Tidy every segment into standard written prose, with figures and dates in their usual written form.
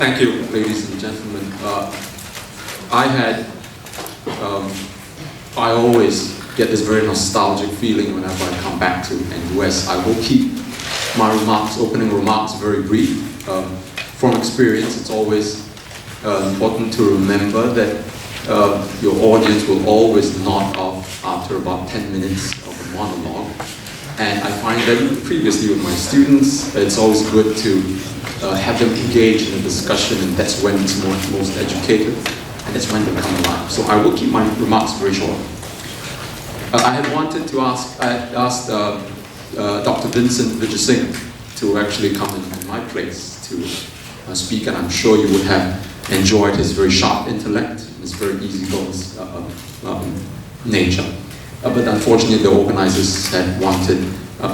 Thank you, ladies and gentlemen. I always get this very nostalgic feeling whenever I come back to the US. I will keep my opening remarks very brief. From experience, it's always important to remember that your audience will always nod off after about 10 minutes of a monologue. And I find that previously with my students, it's always good to have them engage in a discussion, and that's when it's most educated, and that's when they come alive. So I will keep my remarks very short. I had wanted to ask Dr. Vincent Vijayasinghe to actually come in my place to speak, and I'm sure you would have enjoyed his very sharp intellect, his very easygoing nature. But unfortunately, the organizers had wanted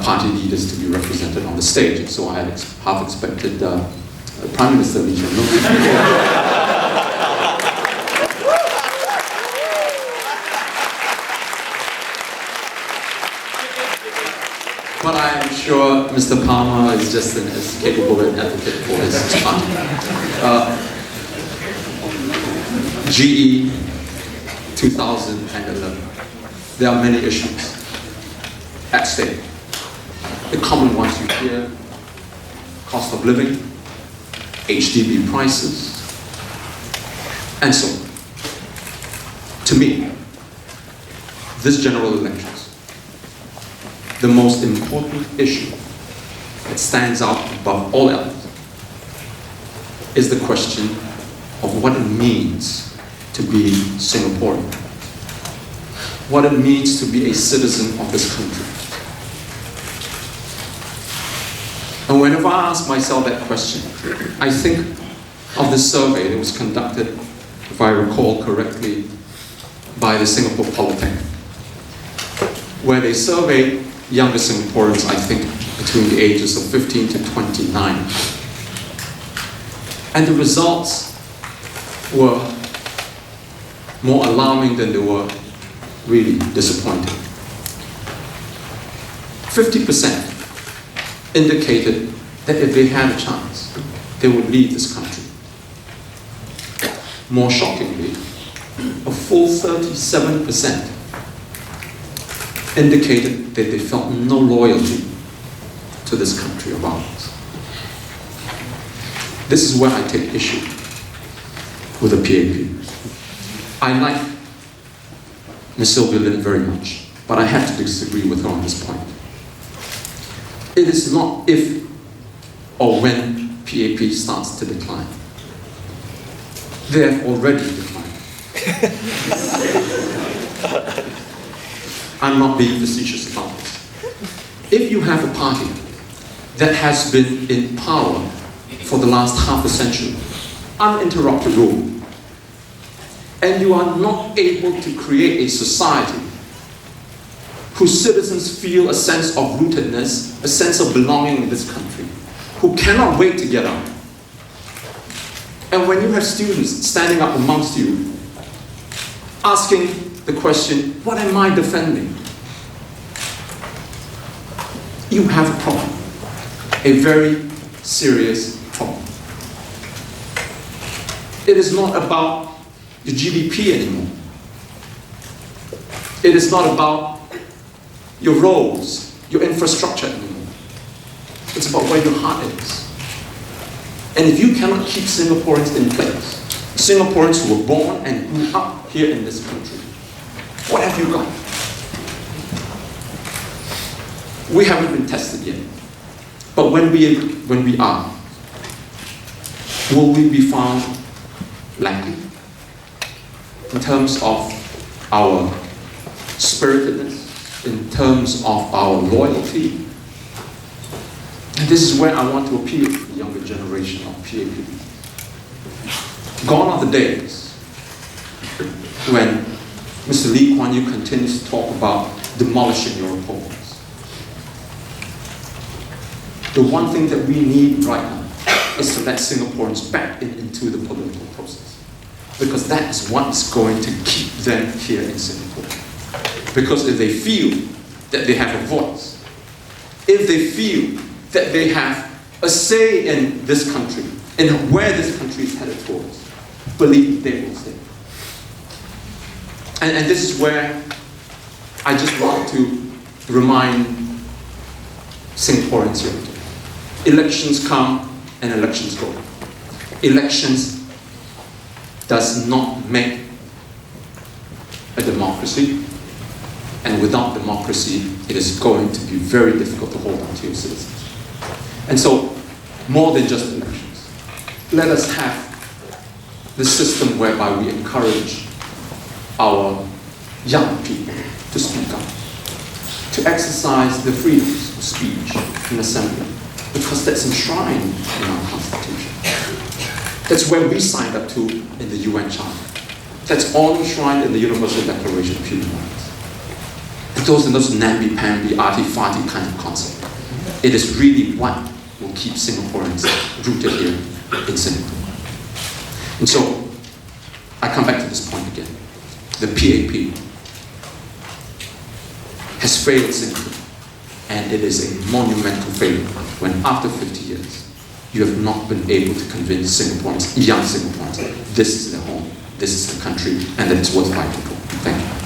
party leaders to be represented on the stage, so I had half expected Prime Minister Lee Hsien Loong. But I am sure Mr. Palmer is just as capable an advocate for his party. GE 2011. There are many issues at stake. The common ones you hear: cost of living, HDB prices, and so on. To me, this general elections, the most important issue that stands out above all else is the question of what it means to be Singaporean, what it means to be a citizen of this country. And whenever I ask myself that question, I think of the survey that was conducted, if I recall correctly, by the Singapore Polytechnic, where they surveyed younger Singaporeans, I think, between the ages of 15 to 29. And the results were more alarming than they were really disappointing. 50% indicated that if they had a chance, they would leave this country. More shockingly, a full 37% indicated that they felt no loyalty to this country of ours. This is where I take issue with the PAP. I like Ms. Sylvia Lin very much, but I have to disagree with her on this point. It is not if or when PAP starts to decline. They have already declined. I'm not being facetious about this. If you have a party that has been in power for the last half a century, uninterrupted rule, and you are not able to create a society whose citizens feel a sense of rootedness, a sense of belonging in this country, who cannot wait to get out. And when you have students standing up amongst you, asking the question, what am I defending? You have a problem, a very serious problem. It is not about your GDP anymore. It is not about your roads, your infrastructure anymore. It's about where your heart is. And if you cannot keep Singaporeans in place, Singaporeans who were born and grew up here in this country, what have you got? We haven't been tested yet. But when we are, will we be found lacking in terms of our spiritedness, in terms of our loyalty? And this is where I want to appeal to the younger generation of PAP. Gone are the days when Mr. Lee Kuan Yew continues to talk about demolishing your opponents. The one thing that we need right now is to let Singaporeans back into the political process, because that is what's going to keep them here in Singapore. Because if they feel that they have a voice, if they feel that they have a say in this country, and where this country is headed towards, believe they will stay. And this is where I just want to remind Singaporeans here. Elections come and elections go. Elections does not make a democracy, and without democracy, it is going to be very difficult to hold on to your citizens. And so, more than just elections, let us have the system whereby we encourage our young people to speak up, to exercise the freedoms of speech and assembly, because that's enshrined in our Constitution. That's where we signed up to in the UN Charter. That's all enshrined in the Universal Declaration of Human Rights. And those are those namby-pamby, arty-farty kind of concepts. It is really what will keep Singaporeans rooted here in Singapore. And so, I come back to this point again. The PAP has failed Singapore, and it is a monumental failure when after 50 years, you have not been able to convince Singaporeans, young Singaporeans, this is their home, this is their country, and that it's worth fighting for. Thank you.